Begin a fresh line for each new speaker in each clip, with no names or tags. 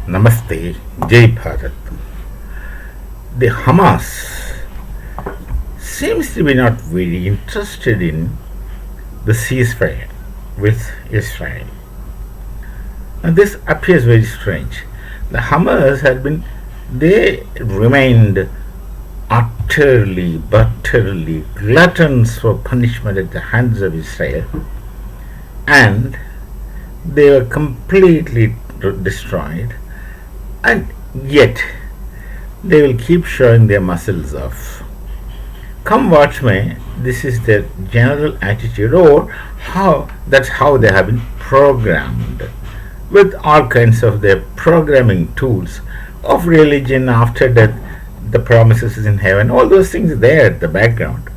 Namaste, Jai Bharat. The Hamas seems to be not very interested in the ceasefire with Israel. And this appears very strange. The Hamas they remained utterly gluttons for punishment at the hands of Israel, and they were completely destroyed, and yet they will keep showing their muscles off. Come what may, this is their general attitude, or that's how they have been programmed with all kinds of their programming tools of religion after death, the promises in heaven, all those things are there at the background.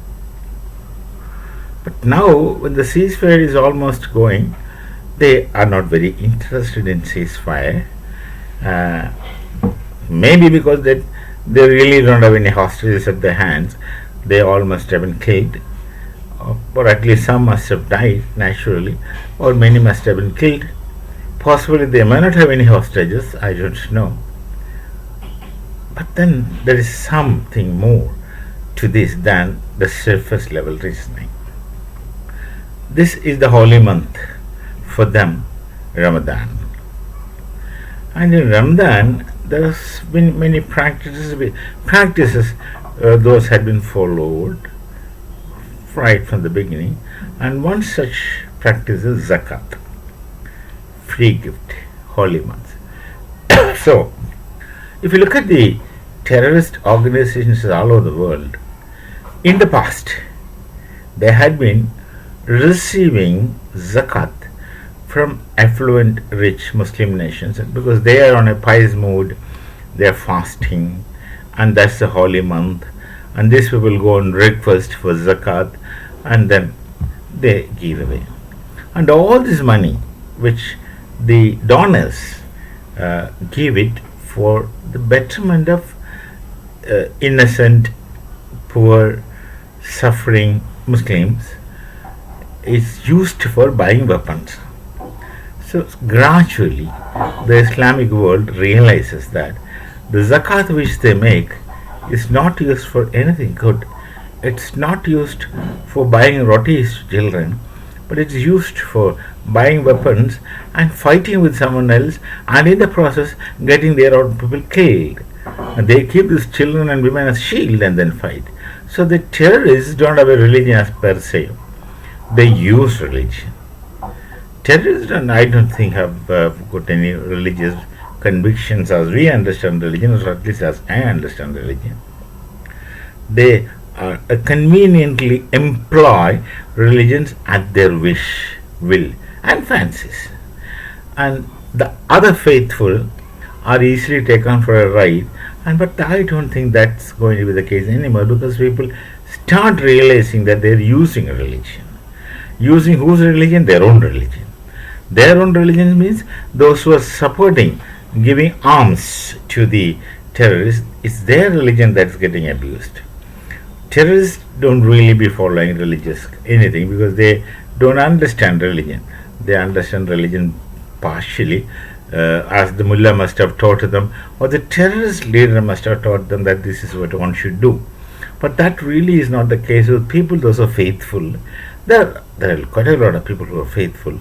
But now, when the ceasefire is almost going, they are not very interested in ceasefire. Maybe because they really don't have any hostages at their hands. They all must have been killed, or at least some must have died naturally, or many must have been killed. Possibly they may not have any hostages, I don't know. But then there is something more to this than the surface level reasoning. This is the holy month for them, Ramadan. And in Ramadan, there have been many practices. Those had been followed right from the beginning. And one such practice is zakat, free gift, holy month. So, if you look at the terrorist organizations all over the world, in the past, they had been receiving zakat from affluent, rich Muslim nations, because they are on a pious mood, they are fasting, and that's the holy month, and these people go on request for zakat, and then they give away. And all this money, which the donors give it for the betterment of innocent, poor, suffering Muslims, is used for buying weapons. So gradually, the Islamic world realizes that the zakat which they make is not used for anything good. It's not used for buying rotis to children, but it's used for buying weapons and fighting with someone else, and in the process getting their own people killed. And they keep these children and women as shield and then fight. So the terrorists don't have a religion as per se. They use religion. Terrorists, I don't think, have got any religious convictions as we understand religion, or at least as I understand religion. They conveniently employ religions at their will, and fancies. And the other faithful are easily taken for a ride, but I don't think that's going to be the case anymore, because people start realizing that they're using a religion. Using whose religion? Their own religion. Their own religion means those who are supporting, giving arms to the terrorists. It's their religion that's getting abused. Terrorists don't really be following religious anything, because they don't understand religion. They understand religion partially, as the mullah must have taught them, or the terrorist leader must have taught them that this is what one should do. But that really is not the case with people. Those are faithful. There are quite a lot of people who are faithful.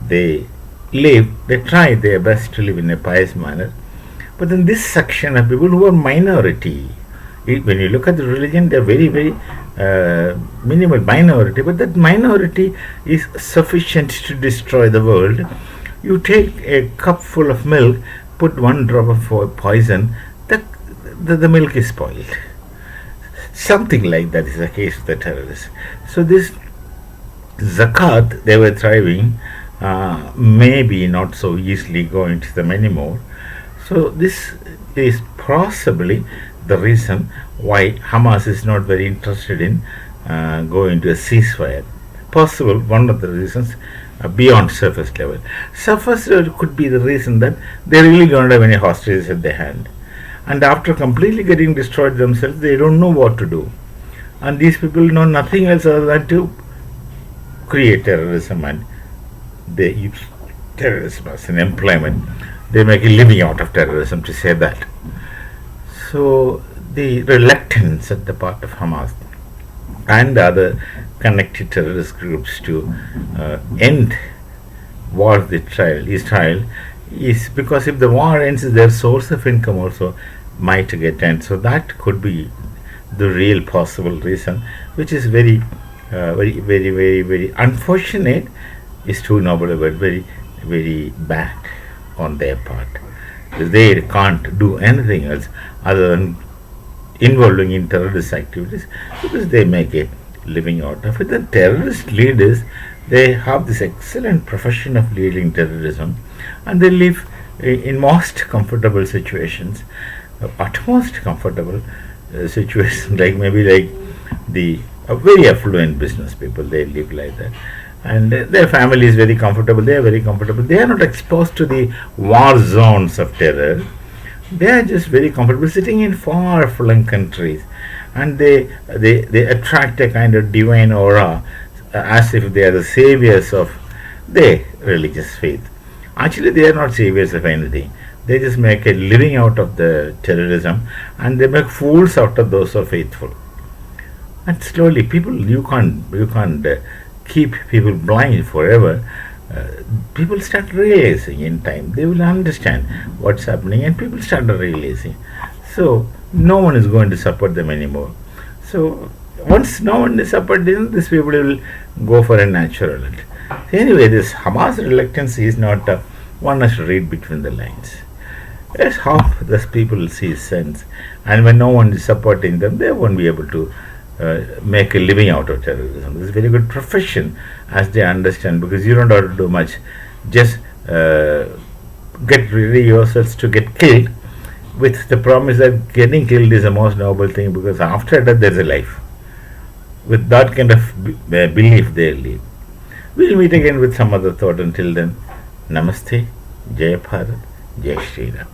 They try their best to live in a pious manner. But then this section of people who are minority, when you look at the religion, they are very minimal minority, but that minority is sufficient to destroy the world. You take a cup full of milk, put one drop of poison, the milk is spoiled. Something like that is the case with the terrorists. So this zakat they were thriving, maybe not so easily going to them anymore. So this is possibly the reason why Hamas is not very interested in going to a ceasefire. Possible one of the reasons beyond surface level. Surface level could be the reason that they really don't have any hostages at their hand, and after completely getting destroyed themselves, they don't know what to do. And these people know nothing else other than to create terrorism, and they use terrorism as an employment. they make a living out of terrorism, to say that. So the reluctance at the part of Hamas and other connected terrorist groups to end war with Israel is because if the war ends, their source of income also might get end. So that could be the real possible reason, which is very unfortunate. Is too noble, but very bad on their part. They can't do anything else other than involving in terrorist activities because they make a living out of it. The terrorist leaders, they have this excellent profession of leading terrorism, and they live in most comfortable situations, utmost comfortable situations, like maybe like the very affluent business people, they live like that. And their family is very comfortable, they are very comfortable, they are not exposed to the war zones of terror. They are just very comfortable sitting in far flung countries, and they attract a kind of divine aura, as if they are the saviors of their religious faith. Actually, they are not saviors of anything. They just make a living out of the terrorism, and they make fools out of those who are faithful. And slowly, people, you can't keep people blind forever. People start realizing in time. They will understand what's happening, and people start realizing. So no one is going to support them anymore. So once no one is supporting them, these people will go for a natural end. Anyway, this Hamas reluctance is not one has to read between the lines. That's how these people see sense, and when no one is supporting them, they won't be able to make a living out of terrorism. This is a very good profession, as they understand, because you don't have to do much. Just get ready yourselves to get killed, with the promise that getting killed is the most noble thing, because after that there is a life. With that kind of belief they live. We'll meet again with some other thought. Until then, Namaste, Jai Bharat, Jai Shri Ram.